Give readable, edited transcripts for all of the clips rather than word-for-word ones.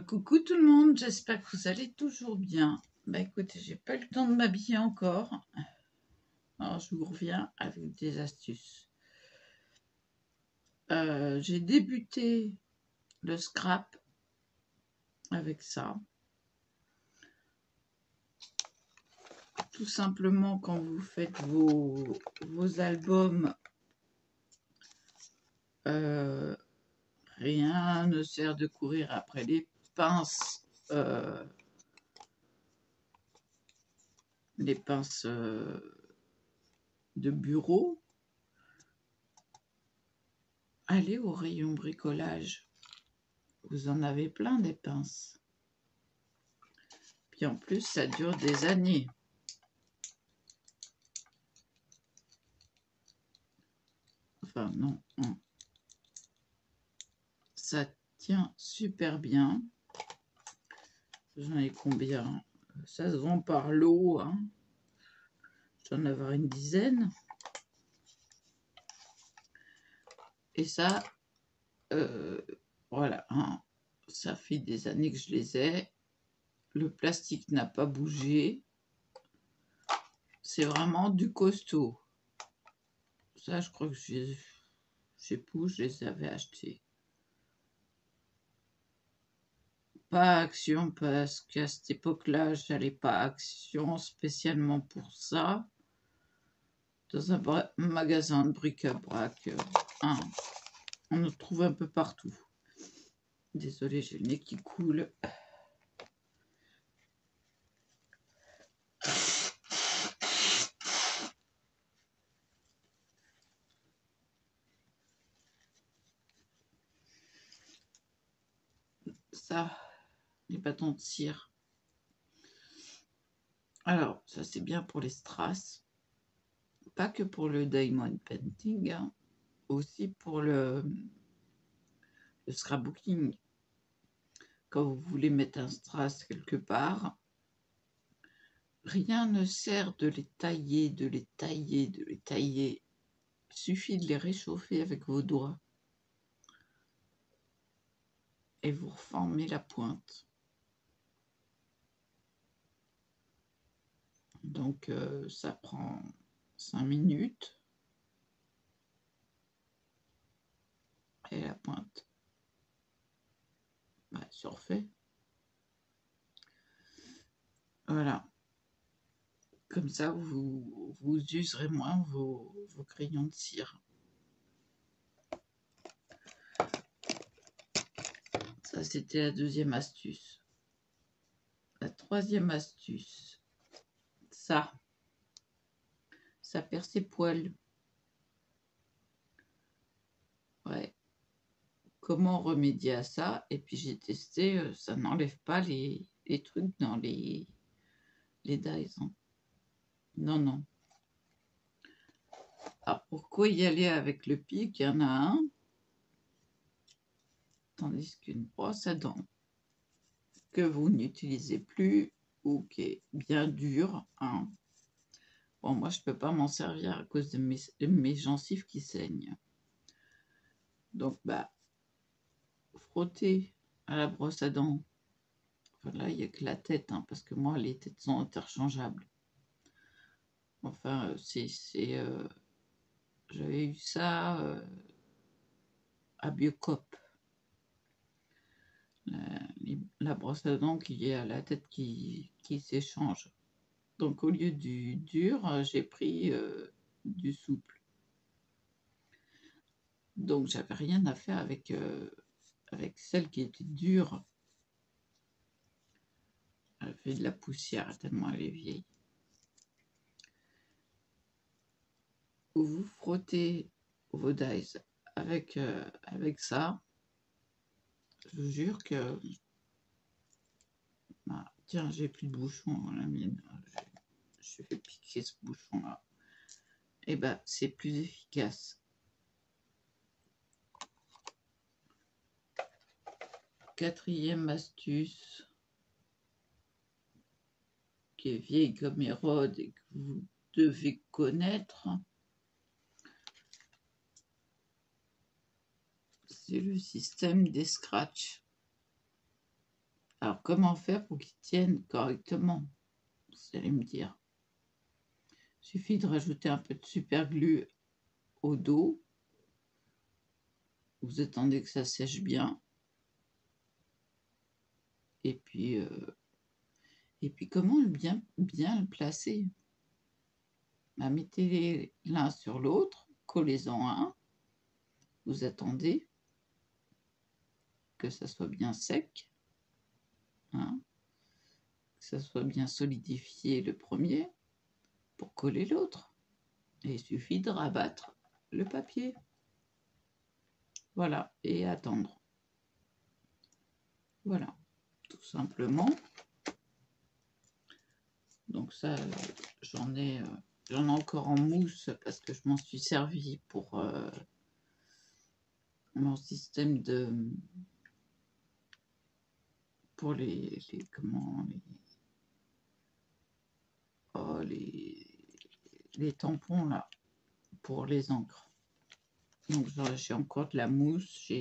Coucou tout le monde, j'espère que vous allez toujours bien. Bah écoutez, j'ai pas eu le temps de m'habiller encore. Alors je vous reviens avec des astuces. J'ai débuté le scrap avec ça. Tout simplement quand vous faites vos albums, rien ne sert de courir après les pinces. Les pinces de bureau. Allez au rayon bricolage. Vous en avez plein des pinces. Puis en plus, ça dure des années. Enfin, non. Ça tient super bien. J'en ai combien? Ça se vend par lot. Hein. J'en ai avoir une dizaine. Et ça, voilà. Hein. Ça fait des années que je les ai. Le plastique n'a pas bougé. C'est vraiment du costaud. Ça, je crois que je sais plus, je les avais achetés. Pas Action, parce qu'à cette époque-là, j'allais pas à Action spécialement pour ça. Dans un magasin de bric-à-brac, on en trouve un peu partout. Désolée, j'ai le nez qui coule. Ça, les bâtons de cire. Alors, ça c'est bien pour les strass. Pas que pour le diamond painting, hein, aussi pour le scrapbooking. Quand vous voulez mettre un strass quelque part, rien ne sert de les tailler, de les tailler, de les tailler. Il suffit de les réchauffer avec vos doigts. Et vous reformez la pointe. Donc, ça prend 5 minutes. Et la pointe, bah, se refait. Voilà. Comme ça, vous userez moins vos crayons de cire. Ça, c'était la deuxième astuce. La troisième astuce, ça perd ses poils. Ouais. Comment remédier à ça? Et puis j'ai testé, ça n'enlève pas les trucs dans les dies. Hein. Non, non. Alors pourquoi y aller avec le pic? Il y en a un. Tandis qu'une brosse à dents que vous n'utilisez plus ou qui est bien dure. Hein. Bon, moi, je ne peux pas m'en servir à cause de mes gencives qui saignent. Donc, bah, frotter à la brosse à dents. Enfin, là, il n'y a que la tête, hein, parce que moi, les têtes sont interchangeables. Enfin, j'avais eu ça à Biocop. La brosse à dents qui est à la tête qui s'échange. Donc au lieu du dur, j'ai pris du souple. Donc j'avais rien à faire avec celle qui était dure. Elle fait de la poussière tellement elle est vieille. Vous frottez vos dies avec ça. Je vous jure que... Ah, tiens, j'ai plus de bouchon dans la mienne. Je vais piquer ce bouchon-là. Et ben, c'est plus efficace. Quatrième astuce, qui est vieille comme Hérode et que vous devez connaître, c'est le système des scratchs. Alors, comment faire pour qu'ils tiennent correctement? Vous allez me dire. Il suffit de rajouter un peu de super glue au dos. Vous attendez que ça sèche bien. Et puis comment bien le placer? Bah, mettez-les l'un sur l'autre, collez-en un. Vous attendez que ça soit bien sec, hein, que ça soit bien solidifié le premier pour coller l'autre. Et il suffit de rabattre le papier. Voilà, et attendre. Voilà, tout simplement. Donc ça, j'en ai encore en mousse parce que je m'en suis servi pour mon système de... pour les tampons là, pour les encres. Donc j'ai encore de la mousse.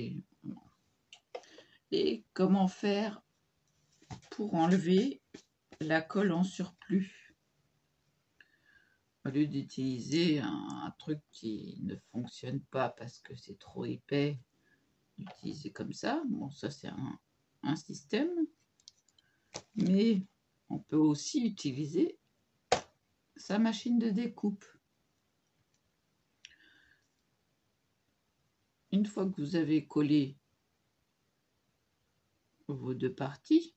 Et comment faire pour enlever la colle en surplus? Au lieu d'utiliser un truc qui ne fonctionne pas parce que c'est trop épais, d'utiliser comme ça. Bon, ça c'est un système. Mais on peut aussi utiliser sa machine de découpe. Une fois que vous avez collé vos deux parties,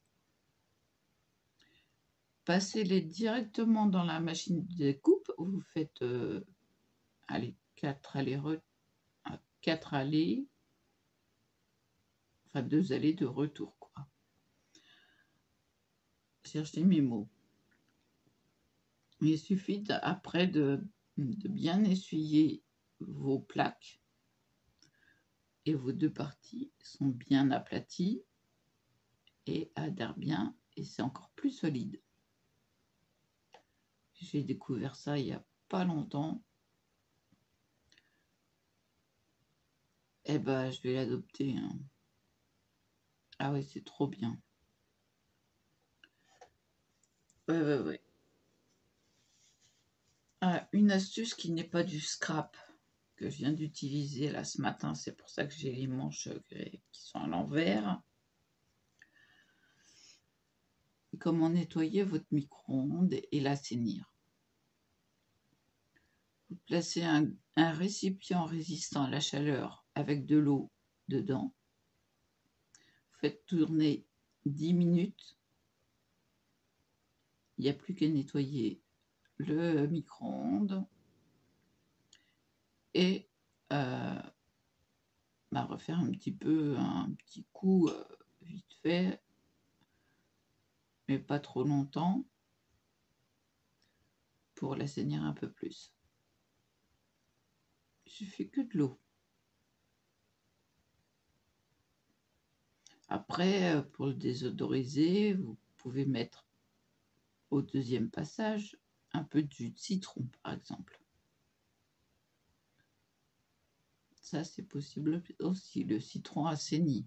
passez-les directement dans la machine de découpe. Vous faites allez, 4 allées, enfin 2 allées de retour, quoi. Cherchez mes mots. Il suffit après de bien essuyer vos plaques et vos deux parties sont bien aplaties et adhèrent bien et c'est encore plus solide. J'ai découvert ça il n'y a pas longtemps. Eh ben, je vais l'adopter, hein. Ah oui, c'est trop bien. Ouais. Ah, une astuce qui n'est pas du scrap que je viens d'utiliser là ce matin, c'est pour ça que j'ai les manches qui sont à l'envers. Comment nettoyer votre micro-ondes et l'assainir. Vous placez un récipient résistant à la chaleur avec de l'eau dedans. Faites tourner 10 minutes. Il n'y a plus qu'à nettoyer le micro-ondes et refaire un petit coup vite fait, mais pas trop longtemps, pour l'assainir un peu plus. Il suffit que de l'eau. Après, pour le désodoriser, vous pouvez mettre au deuxième passage un peu de jus de citron, par exemple. Ça, c'est possible aussi, le citron assaini.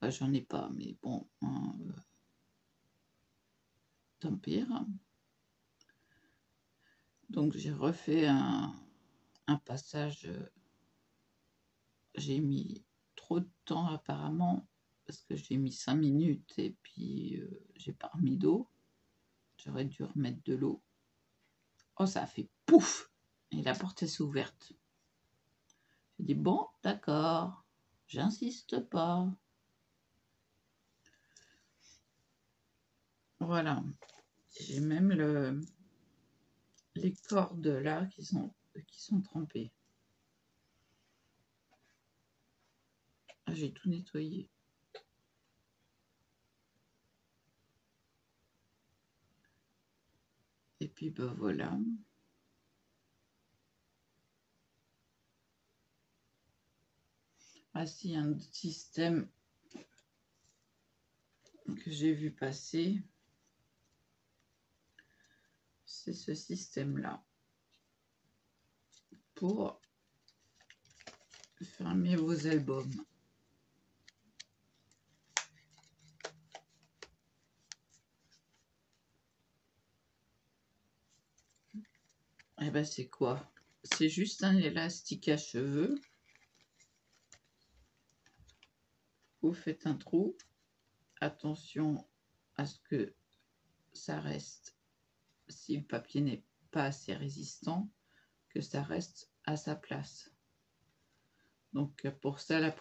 J'en ai pas, mais bon, hein, tant pis. Donc, j'ai refait un passage. J'ai mis trop de temps apparemment, parce que j'ai mis 5 minutes et puis j'ai pas remis d'eau. J'aurais dû remettre de l'eau. Oh, ça a fait pouf! Et la porte s'est ouverte. J'ai dit, bon, d'accord, j'insiste pas. Voilà. J'ai même les cordes là qui sont trempées. Ah, j'ai tout nettoyé. Et puis, ben voilà. Ah si, un autre système que j'ai vu passer, c'est ce système-là. Pour fermer vos albums. Et ben c'est quoi? C'est juste un élastique à cheveux. Vous faites un trou. Attention à ce que ça reste, si le papier n'est pas assez résistant, que ça reste à sa place. Donc pour ça, les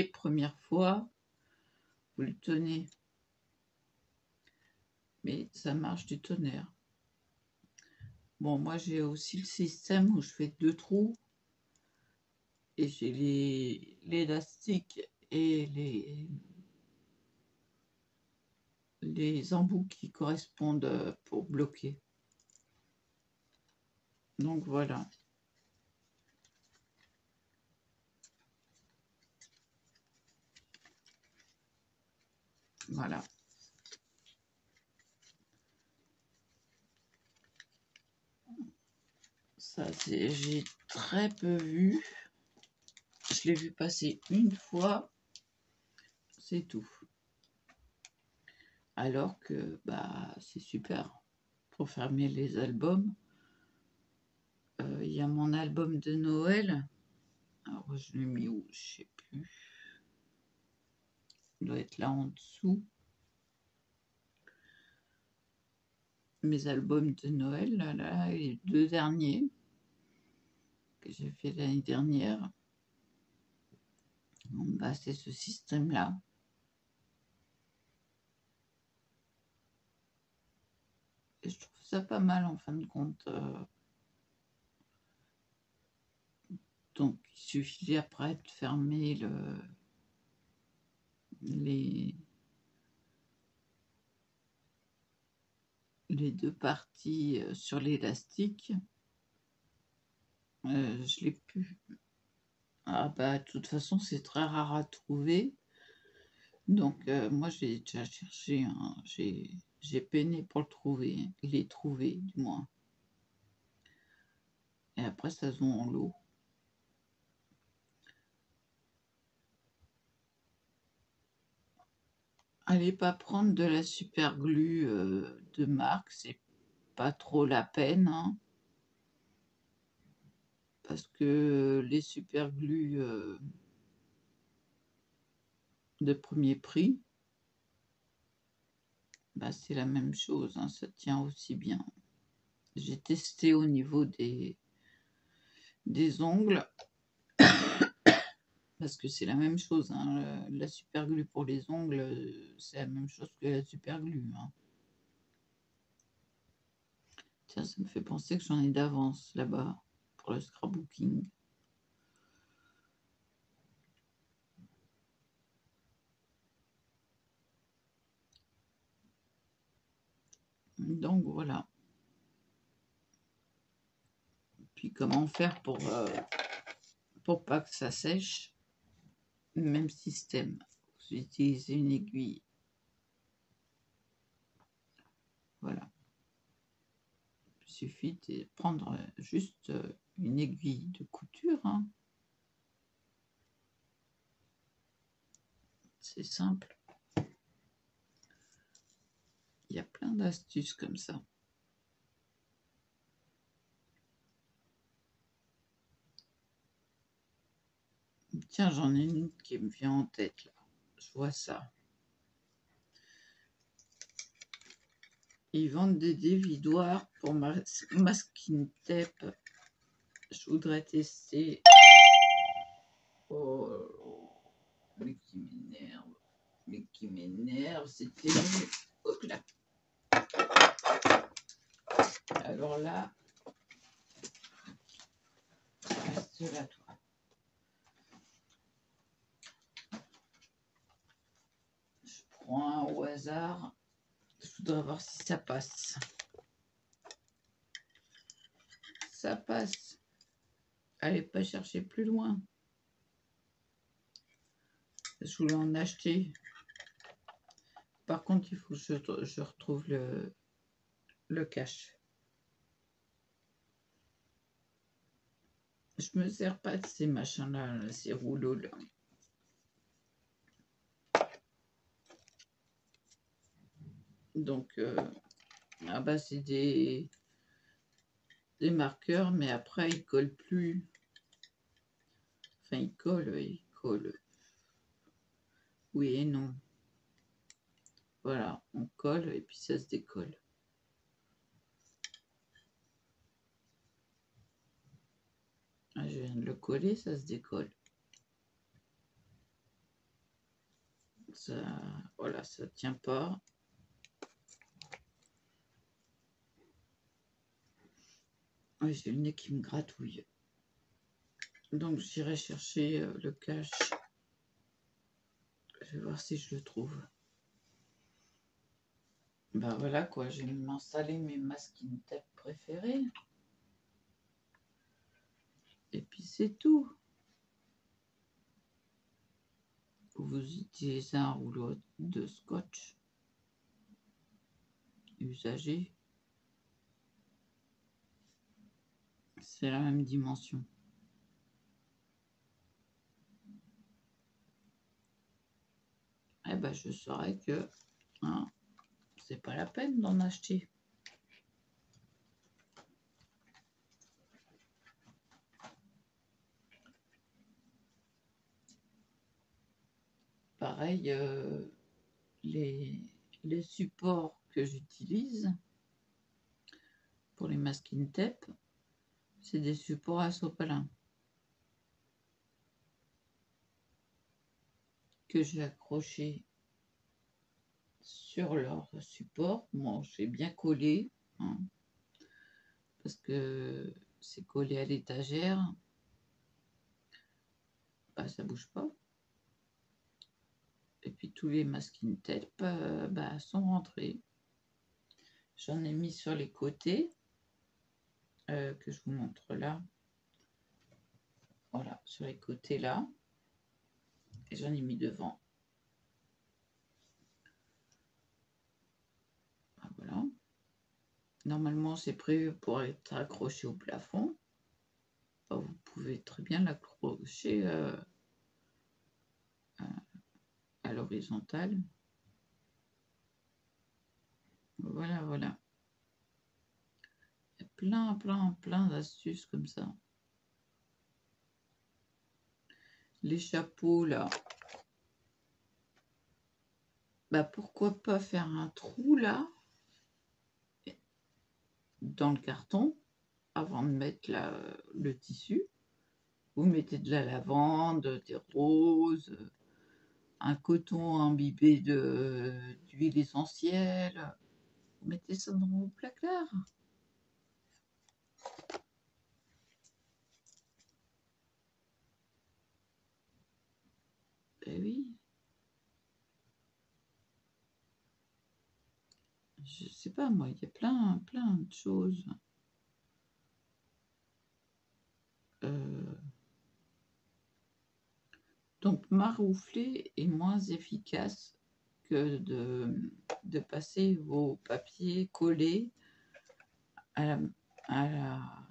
premières fois, vous le tenez. Mais ça marche du tonnerre. Bon, moi j'ai aussi le système où je fais 2 trous. Et j'ai l'élastique et les embouts qui correspondent pour bloquer. Donc voilà. Voilà. Ça, j'ai très peu vu. Je l'ai vu passer une fois. C'est tout. Alors que, bah, c'est super. Pour fermer les albums. Il y a mon album de Noël. Alors, je l'ai mis où? Je sais plus. Il doit être là en dessous. Mes albums de Noël, là, les 2 derniers que j'ai fait l'année dernière. Bon, bah, c'est ce système-là. Et je trouve ça pas mal en fin de compte. Donc, il suffit après de fermer les 2 parties sur l'élastique. Je l'ai plus. Ah bah, de toute façon, c'est très rare à trouver. Donc, moi, j'ai déjà cherché, hein. J'ai peiné pour le trouver, les trouver, du moins. Et après, ça se vend en lot. Allez pas prendre de la super glue de marque, c'est pas trop la peine, hein, parce que les super glue de premier prix, bah, c'est la même chose, hein, ça tient aussi bien. J'ai testé au niveau des ongles, parce que c'est la même chose, hein, la super glue pour les ongles, c'est la même chose que la super glue, hein. Tiens, ça me fait penser que j'en ai d'avance là-bas pour le scrapbooking. Donc voilà. Puis comment faire pour pas que ça sèche? Même système. Vous utilisez une aiguille. Voilà. Il suffit de prendre juste une aiguille de couture, hein. C'est simple. Il y a plein d'astuces comme ça. Tiens, j'en ai une qui me vient en tête là. Je vois ça. Ils vendent des dévidoirs pour masking tape. Je voudrais tester. Oh, mais qui m'énerve. Mais qui m'énerve, c'était mieux. Hop là. Alors là, reste là, toi. Je prends un au hasard. Je voudrais voir si ça passe. Ça passe. Allez pas chercher plus loin. Je voulais en acheter. Par contre, il faut que je retrouve le cache. Je me sers pas de ces machins-là, ces rouleaux-là. Donc, ah bah c'est des des marqueurs, mais après, ils collent plus. Enfin, ils collent, ils collent. Oui et non. Voilà, on colle et puis ça se décolle. Ah, je viens de le coller, ça se décolle. Ça, voilà, ça tient pas. Oui, j'ai le nez qui me gratouille. Donc j'irai chercher le cache. Je vais voir si je le trouve. Ben voilà quoi, je vais m'installer mes masking tape préférés. Et puis c'est tout. Vous utilisez un rouleau de scotch usagé. C'est la même dimension. Eh ben je saurais que hein, c'est pas la peine d'en acheter. Pareil, les supports que j'utilise pour les masking tape, c'est des supports à sopalin que j'ai accrochés sur leur support. Bon, j'ai bien collé, hein, parce que c'est collé à l'étagère. Bah, ça bouge pas. Et puis tous les masking tape sont rentrés. J'en ai mis sur les côtés, que je vous montre là. Voilà, sur les côtés là. Et j'en ai mis devant. Voilà. Normalement, c'est prévu pour être accroché au plafond. Vous pouvez très bien l'accrocher à l'horizontale. Voilà, voilà. Il y a plein d'astuces comme ça. Les chapeaux, là. Bah, pourquoi pas faire un trou, là, dans le carton, avant de mettre le tissu. Vous mettez de la lavande, des roses, un coton imbibé d'huile essentielle. Vous mettez ça dans vos placards. Ben oui. Je sais pas, moi, il y a plein de choses. Donc, maroufler est moins efficace que de passer vos papiers collés à la, à la,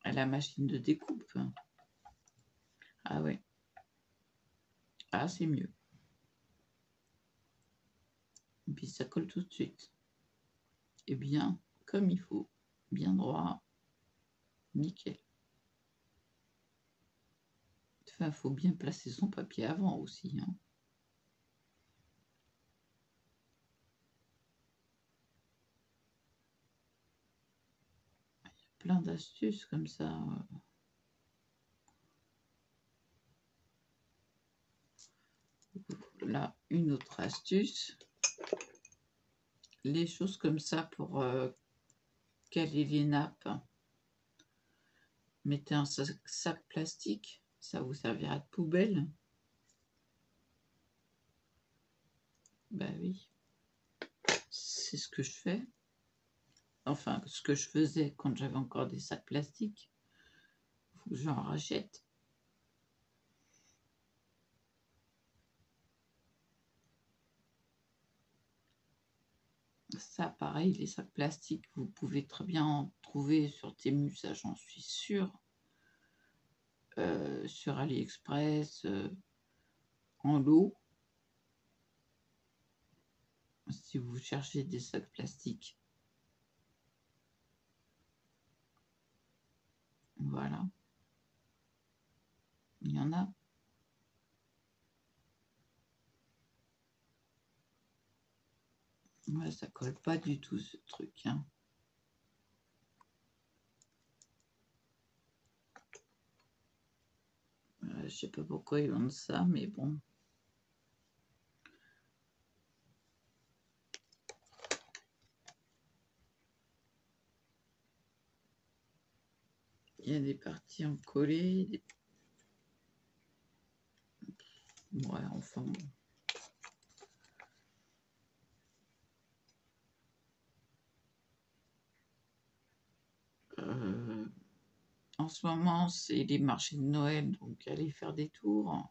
à la machine de découpe. Ah ouais. Ah, c'est mieux. Et puis ça colle tout de suite. Et bien, comme il faut. Bien droit. Nickel. Enfin, il faut bien placer son papier avant aussi. Hein. Il y a plein d'astuces comme ça. Là, une autre astuce. Les choses comme ça pour caler les nappes. Mettez un sac plastique. Ça vous servira de poubelle. Ben oui. C'est ce que je fais. Enfin, ce que je faisais quand j'avais encore des sacs plastiques. Il faut que j'en rachète. Ça, pareil, les sacs plastiques, vous pouvez très bien en trouver sur Temu, ça j'en suis sûre. Sur AliExpress, en lot. Si vous cherchez des sacs plastiques. Voilà. Il y en a. Ouais, ça colle pas du tout ce truc, hein. Je sais pas pourquoi ils vendent ça, mais bon. Il y a des parties en collé. Ouais, enfin bon. En ce moment, c'est les marchés de Noël, donc allez faire des tours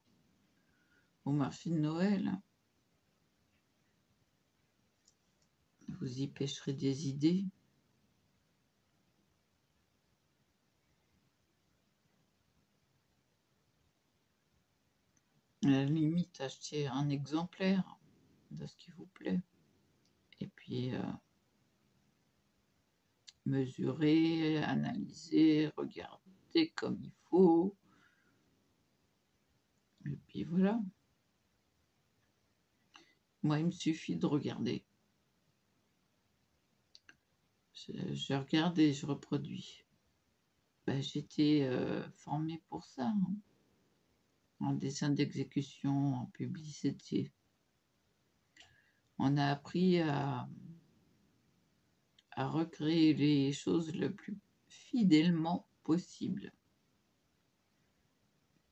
au marché de Noël. Vous y pêcherez des idées. À la limite, achetez un exemplaire de ce qui vous plaît. Et puis, mesurer, analyser, regarder comme il faut. Et puis voilà. Moi, il me suffit de regarder. Je regarde et je reproduis. Ben, j'étais formée pour ça, hein, en dessin d'exécution, en publicité. On a appris à recréer les choses le plus fidèlement possible.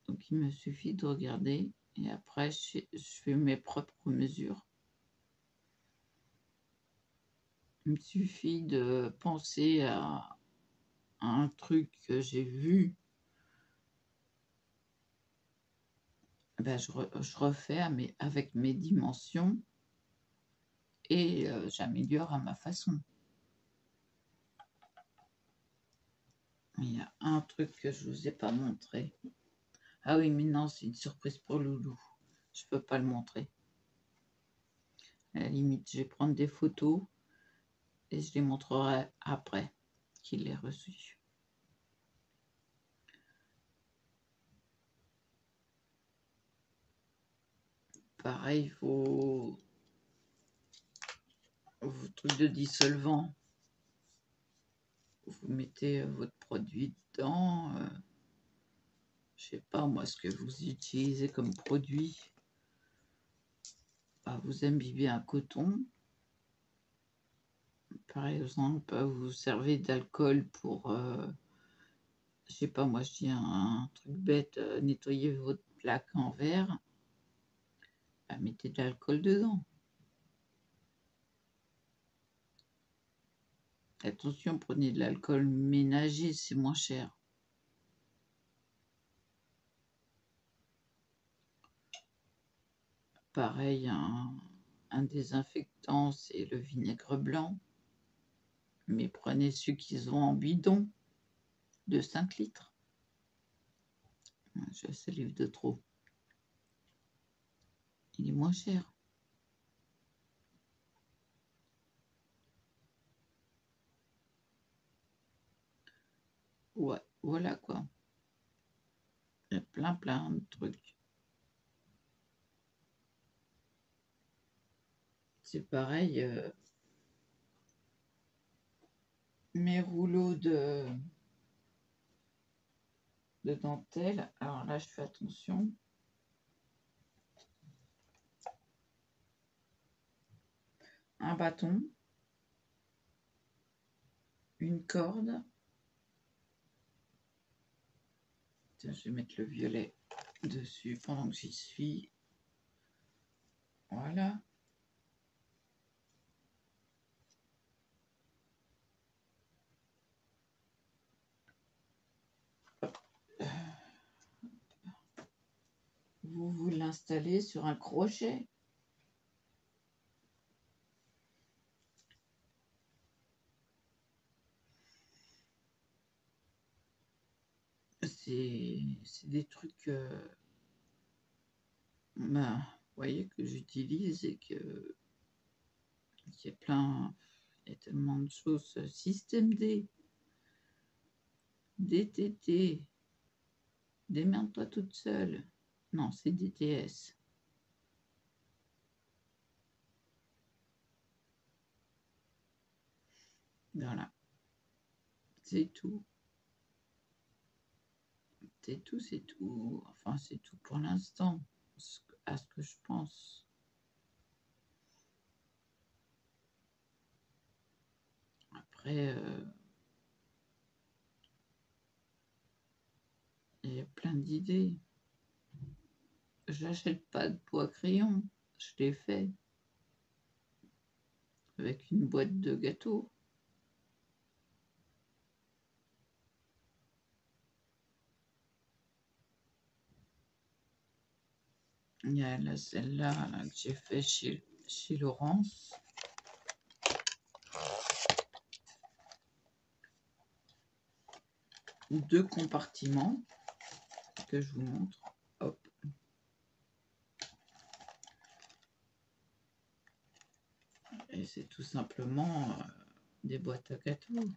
Donc il me suffit de regarder et après je fais mes propres mesures. Il me suffit de penser à un truc que j'ai vu, ben je refais avec mes dimensions et j'améliore à ma façon. Il y a un truc que je ne vous ai pas montré. Ah oui, mais non, c'est une surprise pour Loulou. Je ne peux pas le montrer. À la limite, je vais prendre des photos et je les montrerai après qu'il l'ait reçu. Pareil, vos trucs de dissolvant. Vous mettez votre produit dedans. Je sais pas moi ce que vous utilisez comme produit. Vous imbibez un coton. Par exemple, vous servez d'alcool pour, je sais pas moi, je dis un truc bête, nettoyer votre plaque en verre. Mettez de l'alcool dedans. Attention, prenez de l'alcool ménager, c'est moins cher. Pareil, un désinfectant, c'est le vinaigre blanc. Mais prenez ceux qu'ils ont en bidon de 5 litres. Je salive de trop. Il est moins cher. Ouais, voilà quoi. Il y a plein de trucs. C'est pareil, mes rouleaux de dentelle. Alors là, je fais attention. Un bâton, une corde. Tiens, je vais mettre le violet dessus pendant que j'y suis. Voilà. Vous l'installez sur un crochet. C'est des trucs, vous voyez, que j'utilise et que il y a plein, il y a tellement de choses. Système D. DTT. Démerde-toi toute seule. Non, c'est DTS. Voilà. C'est tout. C'est tout, c'est tout. Enfin, c'est tout pour l'instant, à ce que je pense. Après, il y a plein d'idées. J'achète pas de bois crayon. Je l'ai fait avec une boîte de gâteaux. Il y a celle-là là, que j'ai fait chez Laurence. Deux compartiments que je vous montre. Hop. Et c'est tout simplement des boîtes à gâteaux.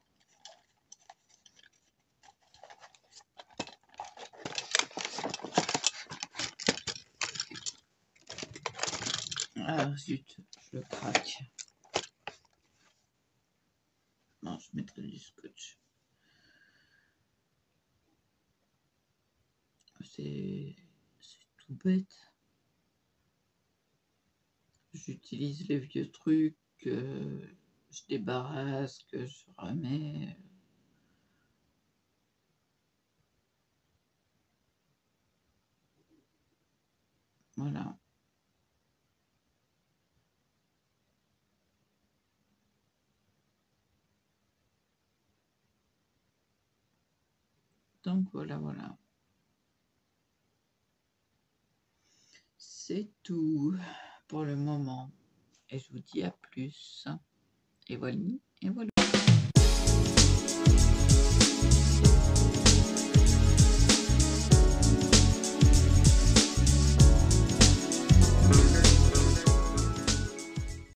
Ah zut, je le craque. Non, je mettrai du scotch. C'est tout bête. J'utilise les vieux trucs que je débarrasse, que je remets. Voilà. Donc voilà. C'est tout pour le moment. Et je vous dis à plus. Et voilà.